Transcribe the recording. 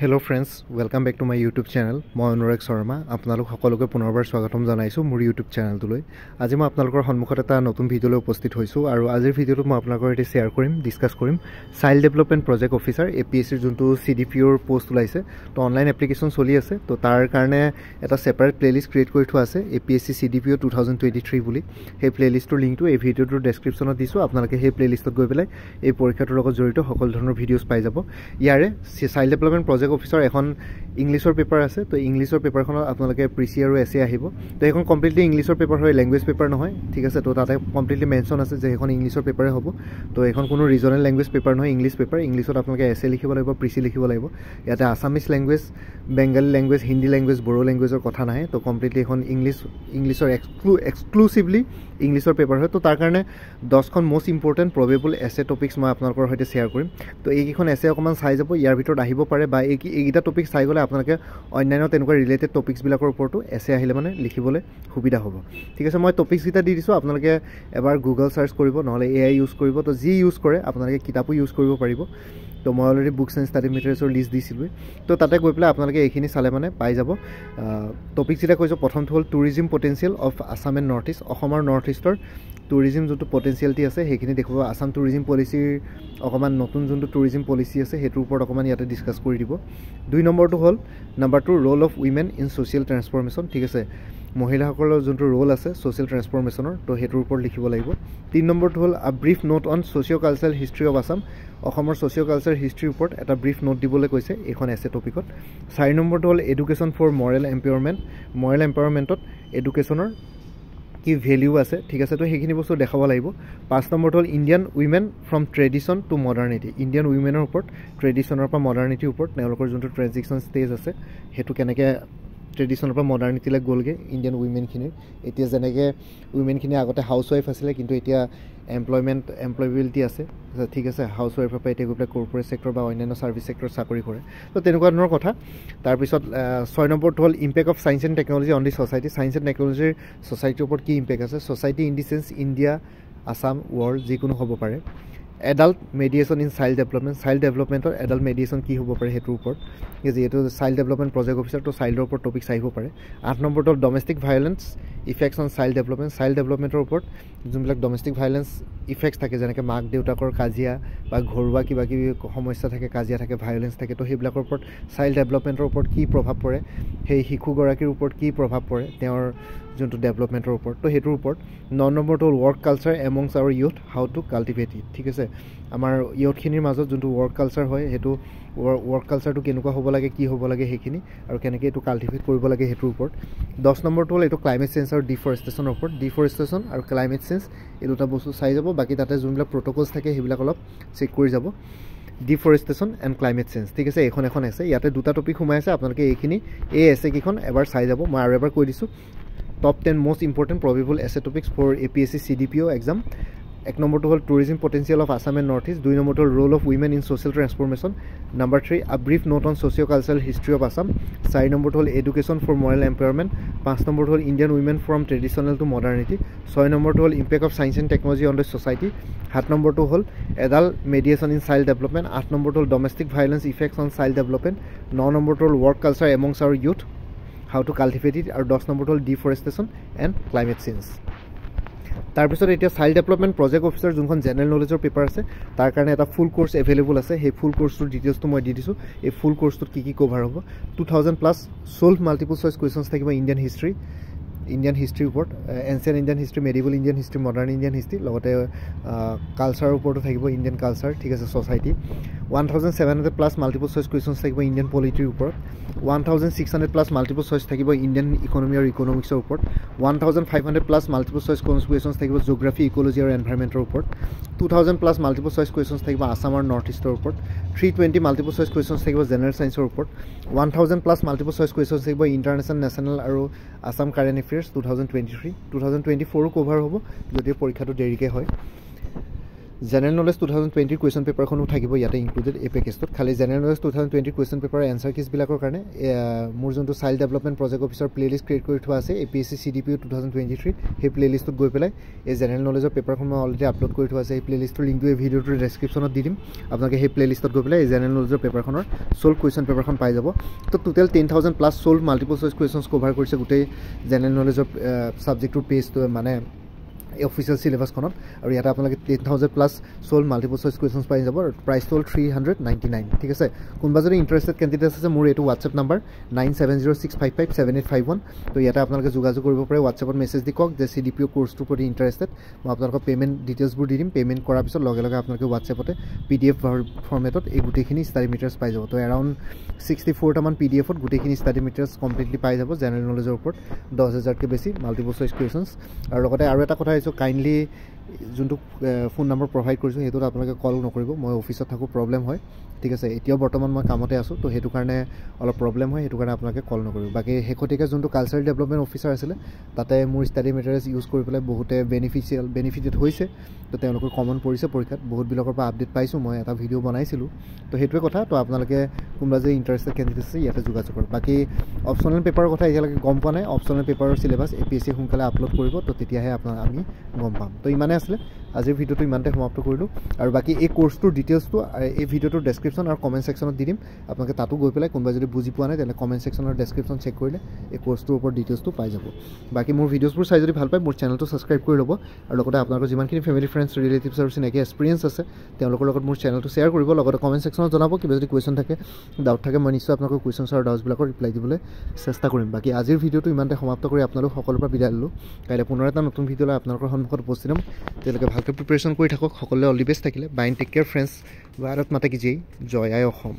Hello friends, welcome back to my YouTube channel. মই অনুৰাগ শৰ্মা আপোনালোক সকলোকে পুনৰবাৰ স্বাগতম জনাইছো মোৰ YouTube চেনেলটোলৈ। আজি মই আপোনালোকৰ সন্মুখত এটা নতুন ভিডিঅলৈ উপস্থিত হৈছো আৰু আজিৰ ভিডিঅটো মই আপোনালোকৰ সৈতে শেয়াৰ কৰিম, ডিসকাস কৰিম child development project officer APSC ৰ যোনটো CDPO ৰ পোষ্ট ওলাইছে তো অনলাইন এপ্লিকেশন চলি আছে তো তাৰ কাৰণে এটা সেপাৰেট প্লেলিষ্ট ক্ৰিয়েট কৰি থোৱা আছে APSC CDPO 2023 বুলি। সেই প্লেলিষ্টৰ লিংকটো এই ভিডিঅটোৰ ডেসক্ৰিপচনত দিছো, আপোনালোকে সেই প্লেলিষ্টত গৈ পেলাই এই পৰীক্ষাটোৰ লগত জড়িত সকলো ধৰণৰ ভিডিঅ'ছ পাই যাব। ইয়াৰে চাইল্ড ডেভেলপমেন্ট প্ৰজেক্ট অফিচাৰ এখন ইংলিছৰ পেপাৰ আছে তো ইংলিছৰ পেপাৰখনত আপোনালোকে প্ৰিচি আৰু এছে আহিব তো এখন কমপ্লিটলি ইংলিছৰ পেপাৰ হয়, ল্যাঙ্গুৱেজ পেপাৰ নহয়, ঠিক আছে। তো তাতে কমপ্লিটলি মেনশন আছে যে এখন ইংলিছৰ পেপাৰে হ'ব তো এখন কোনো ৰিজনাল ল্যাঙ্গুৱেজ পেপাৰ নহয়, ইংলিছ পেপাৰ। ইংলিছত আপোনালোকে এছে লিখিব লাগিব, প্ৰিচি লিখিব লাগিব। ইয়াতে Assamese language, Bengali language, Hindi language, Bodo ল্যাঙ্গুৱেজৰ কথা নাহে তো কমপ্লিটলি এখন ইংলিছৰ এক্সক্লুসিভলি ইংলিছৰ পেপাৰ হয়। তো তাৰ কাৰণে 10খন মোস্ট ইম্পৰ্টেণ্ট প্ৰবেবল এছে টপিকছ মই আপোনালোকৰ সৈতে শ্বেয়াৰ কৰিম। তো এইকেইখন এছে অকণমান চাই যাব, ইয়াৰ ভিতৰত আহিব পাৰে বা এইকেইটা টপিক চাই গ'লে আপোনালোকে অন্যান্য তেনেকুৱা ৰিলেটেড টপিকছবিলাকৰ ওপৰতো এছে আহিলে মানে লিখিবলৈ সুবিধা হ'ব, ঠিক আছে। মই টপিকছকেইটা দি দিছোঁ, আপোনালোকে এবাৰ গুগল চাৰ্চ কৰিব, নহ'লে AI ইউজ কৰিব। তো যি ইউজ কৰে আপোনালোকে কিতাপো ইউজ কৰিব পাৰিব। তো মই অলৰেডি বুকছ এণ্ড ষ্টাডি মেটেৰিয়েলছৰ লিষ্ট দিছিলোঁ, তো তাতে গৈ পেলাই আপোনালোকে এইখিনি চালে মানে পাই যাব। টপিকছ যেটা কৈছোঁ, প্ৰথমটো হ'ল tourism potential of Assam and north east. অসমৰ নৰ্থ ইষ্টৰ টুৰিজিম যোনটো পটেঞ্চিয়েলিটি আছে সেইখিনি দেখুৱাব। আছাম টুৰিজিম পলিচিৰ অকণমান নতুন যোনটো টুৰিজিম পলিচি আছে সেইটোৰ ওপৰত অকণমান ইয়াতে ডিছকাছ কৰি দিব। 2 নম্বৰটো হ'ল number 2 roll of women in social transformation, ঠিক আছে। মহিলাসকলৰ যোনটো ৰোল আছে ছ'চিয়েল ট্ৰেন্সফৰ্মেশ্যনৰ তো সেইটোৰ ওপৰত লিখিব লাগিব। 3 নম্বৰটো হ'ল আ brief note on socio' cultural history of Assam. অসমৰ ছ'চিঅ' কালচাৰেল হিষ্ট্ৰীৰ ওপৰত এটা ব্ৰিফ নোট দিবলৈ কৈছে এইখন এছে টপিকত। 4 নম্বৰটো হ'ল education for moral empowerment. Moral এম্পাৱাৰমেণ্টত এডুকেশ্যনৰ কি ভেলিউ আছে, ঠিক আছে, তো সেইখিনি বস্তু দেখাব লাগিব। 5 নম্বৰটো হ'ল Indian women from tradition to modernity. Indian উইমেনৰ ওপৰত, ট্ৰেডিশ্যনৰ পৰা মডাৰ্নিটিৰ ওপৰত তেওঁলোকৰ যোনটো ট্ৰেনজিশ্যন ষ্টেজ আছে সেইটো কেনেকৈ ট্ৰেডিশ্যনৰ পৰা মডাৰ্নিটিলৈ গ'লগৈ ইণ্ডিয়ান উইমেনখিনিৰ। এতিয়া যেনেকৈ উইমেনখিনি আগতে হাউচ ৱাইফ আছিলে কিন্তু এতিয়া এমপ্লয়েবিলিটি আছে, ঠিক আছে। হাউচ ৱাইফৰ পৰা এতিয়া গৈ পেলাই কৰ্পৰেট ছেক্টৰ বা অন্যান্য ছাৰ্ভিচ ছেক্টৰত চাকৰি কৰে, তো তেনেকুৱা ধৰণৰ কথা। তাৰপিছত 6 নম্বৰটো হ'ল impact of science and technology on the society. Science and টেকনলজিৰ ছ'চাইটিৰ ওপৰত কি ইম্পেক্ট আছে, society in the sense India, Assam, world যিকোনো হ'ব পাৰে। Adult mediation in child development, child ডেভেলপমেণ্টৰ এডাল্ট মেডিয়েশ্যন কি হ'ব পাৰে সেইটোৰ ওপৰত, যিহেতু চাইল্ড ডেভেলপমেণ্ট প্ৰজেক্ট অফিচাৰ তো চাইল্ডৰ ওপৰত টপিক আহিব পাৰে। 8 নম্বৰটো domestic violence effects on child development. Child ডেভেলপমেণ্টৰ ওপৰত যোনবিলাক ডমেষ্টিক ভায়োলেন্স ইফেক্টছ থাকে, যেনেকৈ মাক দেউতাকৰ কাজিয়া বা ঘৰুৱা কিবা কিবি সমস্যা থাকে, কাজিয়া থাকে, ভায়োলেন্স থাকে, তো সেইবিলাকৰ ওপৰত চাইল্ড ডেভেলপমেণ্টৰ ওপৰত কি প্ৰভাৱ পৰে, সেই শিশুগৰাকীৰ ওপৰত কি প্ৰভাৱ পৰে তেওঁৰ যোনটো ডেভেলপমেণ্টৰ ওপৰত, তো সেইটোৰ ওপৰত। 9 নম্বৰটো হ'ল work culture amongst our youth, how to cultivate it, ঠিক আছে। আমাৰ ইউথখিনিৰ মাজত যোনটো ৱৰ্ক কালচাৰ হয় সেইটো ৱৰ্ক কালচাৰটো কেনেকুৱা হ'ব লাগে, কি হ'ব লাগে সেইখিনি, আৰু কেনেকৈ এইটো কাল্টিভেট কৰিব লাগে সেইটোৰ ওপৰত। 10 নম্বৰটো হ'ল এইটো ক্লাইমেট চেঞ্জ আৰু ডিফৰেষ্টেশ্যনৰ ওপৰত। ডিফৰেষ্টেশ্যন আৰু ক্লাইমেট চেঞ্জ এই দুটা বস্তু চাই যাব, বাকী তাতে যোনবিলাক প্ৰট'কলছ থাকে সেইবিলাক অলপ চেক কৰি যাব। ডিফৰেষ্টেশ্যন এণ্ড ক্লাইমেট চেঞ্জ, ঠিক আছে। এখন আছে, ইয়াতে দুটা টপিক সোমাই আছে, আপোনালোকে এইখিনি এই এছেকেইখন এবাৰ চাই যাব। মই আৰু এবাৰ কৈ দিছোঁ, top 10 most important probable essay topics for APSC CDPO exam. 1 নম্বৰটো হ'ল tourism potential of Assam and north east. 2 নম্বৰটো হ'ল role of women in social transformation. Number 3 a brief note on socio' cultural history of Assam. 4 নম্বৰটো হ'ল education for moral empowerment. 5 নম্বৰটো হ'ল Indian women from traditional to modernity. 6 নম্বৰটো হ'ল impact of science and technology on the society. 7 নম্বৰটো হ'ল adult mediation in child development. 8 নম্বৰটো হ'ল domestic violence effects on child development. 9 নম্বৰটো হ'ল work culture amongst our youth, how to cultivate it, আৰু 10 নম্বৰটো হ'ল ডিফৰেষ্টেশ্যন এণ্ড ক্লাইমেট চেঞ্জ। তাৰপিছত এতিয়া চাইল্ড ডেভেলপমেণ্ট প্ৰজেক্ট অফিচাৰ যোনখন জেনেৰেল নলেজৰ পেপাৰ আছে তাৰ কাৰণে এটা ফুল কোৰ্চ এভেইলেবল আছে। সেই ফুল কোৰ্চটোৰ ডিটেইলছটো মই দি দিছোঁ। এই ফুল কোৰ্চটোত কি কভাৰ হ'ব, 2000+ ছল্ভ মাল্টিপল চইচ কুৱেশ্যনছ থাকিব ইণ্ডিয়ান হিষ্ট্ৰীৰ ওপৰত, ancient Indian history, medieval Indian history, modern Indian history, লগতে কালচাৰৰ ওপৰতো থাকিব ইণ্ডিয়ান কালচাৰ, ঠিক আছে, ছ'চাইটি। 1700+ মাল্টিপল চইচ কুৱেশ্যনছ থাকিব ইণ্ডিয়ান পলিটিৰ ওপৰত। 1600+ মাল্টিপল চইচ থাকিব ইণ্ডিয়ান ইকনমি আৰু ইকনমিক্সৰ ওপৰত। 1500+ মাল্টিপল চইচ কুৱেশ্যনছ থাকিব জিঅ'গ্ৰাফী, ইক'লজি আৰু এনভাইৰমেণ্টৰ ওপৰত। 2000+ মাল্টিপল চইচ কুৱেশ্যনছ থাকিব আছাম আৰু নৰ্থ ইষ্টৰ ওপৰত। 320 মাল্টিপল চইচ কুৱেশ্যনছ থাকিব জেনেৰেল ছায়েন্সৰ ওপৰত। 1000+ মাল্টিপল চইচ কুৱেশ্যনছ থাকিব ইণ্টাৰনেশ্যনেল, নেশ্যনেল আৰু আছাম কাৰেণ্ট এফেয়াৰ্ছ 2023। 2024ও কভাৰ হ'ব যদিও পৰীক্ষাটো দেৰিকৈ হয়। জেনেৰেল নলেজ 2020 কুৱেশ্যন পেপাৰখনো থাকিব ইয়াতে ইনক্লুডেড এই পেকেজটোত খালি জেনেৰেল নলেজ 2020 কুৱেশ্যন পেপাৰৰ এনচাৰ কিজবিলাকৰ কাৰণে মোৰ যোনটো চাইল্ড ডেভেলপমেণ্ট প্ৰজেক্ট অফিচৰ প্লেলিষ্ট ক্ৰিয়েট কৰি থোৱা আছে APSC CDPO 2023 সেই প্লেলিষ্টত গৈ পেলাই এই জেনেৰেল নলেজৰ পেপাৰখন মই অলৰেডি আপলোড কৰি থোৱা আছে এই প্লেলিষ্টৰ লিংকটো এই ভিডিঅ'টোৰ ডেছক্ৰিপশ্যনত দি দিম আপোনালোকে সেই প্লেলিষ্টত গৈ পেলাই এই জেনেৰেল নলেজৰ পেপাৰখনৰ চল্ভ কুৱেশ্যন পেপাৰখন পাই যাব তো total 10,000 plus solve multiple choice questions cover কৰিছে গোটেই জেনেৰেল নলেজৰ ছাবজেক্টটোৰ পেজটো মানে অফিচিয়েল চিলেবাছখনত আৰু ইয়াতে আপোনালোকে 10,000 plus solve multiple choice questions পাই যাব আৰু প্ৰাইচটো হ'ল 399 ঠিক আছে কোনোবা যদি ইণ্টাৰেষ্টেড কেণ্ডিডেট আছে মোৰ এইটো হোৱাটছএপ নাম্বাৰ 9706557851 তো ইয়াতে আপোনালোকে যোগাযোগ কৰিব পাৰে হোৱাটছএপত মেছেজ দি কওক যে CDPO কোৰ্চটোৰ প্ৰতি ইণ্টাৰেষ্টেড মই আপোনালোকক পে'মেণ্ট ডিটেইলছবোৰ দি দিম পে'মেণ্ট কৰাৰ পিছত লগে লগে আপোনালোকে হোৱাটছএপতে PDF ফৰ্মেটত এই গোটেইখিনি ষ্টাডি মেটেৰিয়েলছ পাই যাব তো এৰাউণ্ড 64টামান PDFত গোটেইখিনি ষ্টাডি মেটেৰিয়েলছ কমপ্লিটলি পাই যাব জেনেৰেল নলেজৰ ওপৰত 10,000তকৈ বেছি মাল্টিপল চইচ কুৱেশ্যনছ আৰু লগতে আৰু এটা কথা কাইণ্ডলি যোনটো ফোন নম্বৰ প্ৰভাইড কৰিছোঁ সেইটোত আপোনালোকে কল নকৰিব মই অফিচত থাকোঁ প্ৰব্লেম হয় ঠিক আছে এতিয়াও বৰ্তমান মই কামতে আছোঁ তো সেইটো কাৰণে অলপ প্ৰব্লেম হয় সেইটো কাৰণে আপোনালোকে কল নকৰিব বাকী শেহতীয়াকৈ যোনটো কালচাৰেল ডেভেলপমেণ্ট অফিচাৰ আছিলে তাতে মোৰ ষ্টাডি মেটেৰিয়েলছ ইউজ কৰি পেলাই বহুতে বেনিফিটেড হৈছে তো তেওঁলোকৰ কমন পৰিছে পৰীক্ষাত বহুতবিলাকৰ পৰা আপডেট পাইছোঁ মই এটা ভিডিঅ' বনাইছিলোঁ তো সেইটোৱে কথা তো আপোনালোকে কোনোবা যে ইণ্টাৰেষ্টেড কেণ্ডিডেট আছে ইয়াতে যোগাযোগ কৰক বাকী অপশ্যনেল পেপাৰৰ কথা এতিয়ালৈকে গম পোৱা নাই অপশ্যনেল পেপাৰৰ চিলেবাছ APSC সোনকালে আপলোড কৰিব তো তেতিয়াহে আমি গম পাম তো ইমানে আছিলে আজিৰ ভিডিঅ'টো ইমানতে সমাপ্ত কৰিলোঁ আৰু বাকী এই কোৰ্চটোৰ ডিটেইলছটো এই ভিডিঅ'টোৰ ডেছক্ৰিপশ্যন আৰু কমেণ্ট ছেকশ্যনত দি দিম আপোনালোকে তাতো গৈ পেলাই কোনোবাই যদি বুজি পোৱা নাই তেনেহ'লে কমেণ্ট ছেকশ্যনৰ ডেছক্ৰিপশ্যন চেক কৰিলে এই কোৰ্চটোৰ ওপৰত ডিটেইলছটো পাই যাব বাকী মোৰ ভিডিঅ'ছবোৰ চাই যদি ভাল পায় মোৰ চেনেলটো ছাবস্ক্ৰাইব কৰি ল'ব আৰু লগতে আপোনালোকৰ যিমানখিনি ফেমিলি ফ্ৰেণ্ডছ ৰিলেটিভছ আৰু চিনাকি এক্সপিৰিয়েঞ্চ আছে তেওঁলোকৰ লগত মোৰ চেনেলটো শ্বেয়াৰ কৰিব লগতে কমেণ্ট ছেকশ্যনত জনাব কিবা যদি কুৱেশ্যন থাকে ডাউট থাকে মই নিশ্চয় আপোনালোকৰ কুৱেশ্যনছ আৰু ডাউটছবিলাকৰ ৰিপ্লাই দিবলৈ চেষ্টা কৰিম বাকী আজিৰ ভিডিঅ'টো ইমানতে সমাপ্ত কৰি আপোনালোক সকলোৰে পৰা বিদায় ল'লোঁ কাইলৈ পুনৰ এটা নতুন ভিডিঅ' লৈ আপোনালোকৰ সন্মুখত উপস্থিত হ'ম তেওঁলোকে ভালকৈ প্ৰিপেৰেশ্যন কৰি থাকক সকলোৱে অল দি বেষ্ট থাকিলে bye take care friends Bharat মাতা কি জয় জয় আই অসম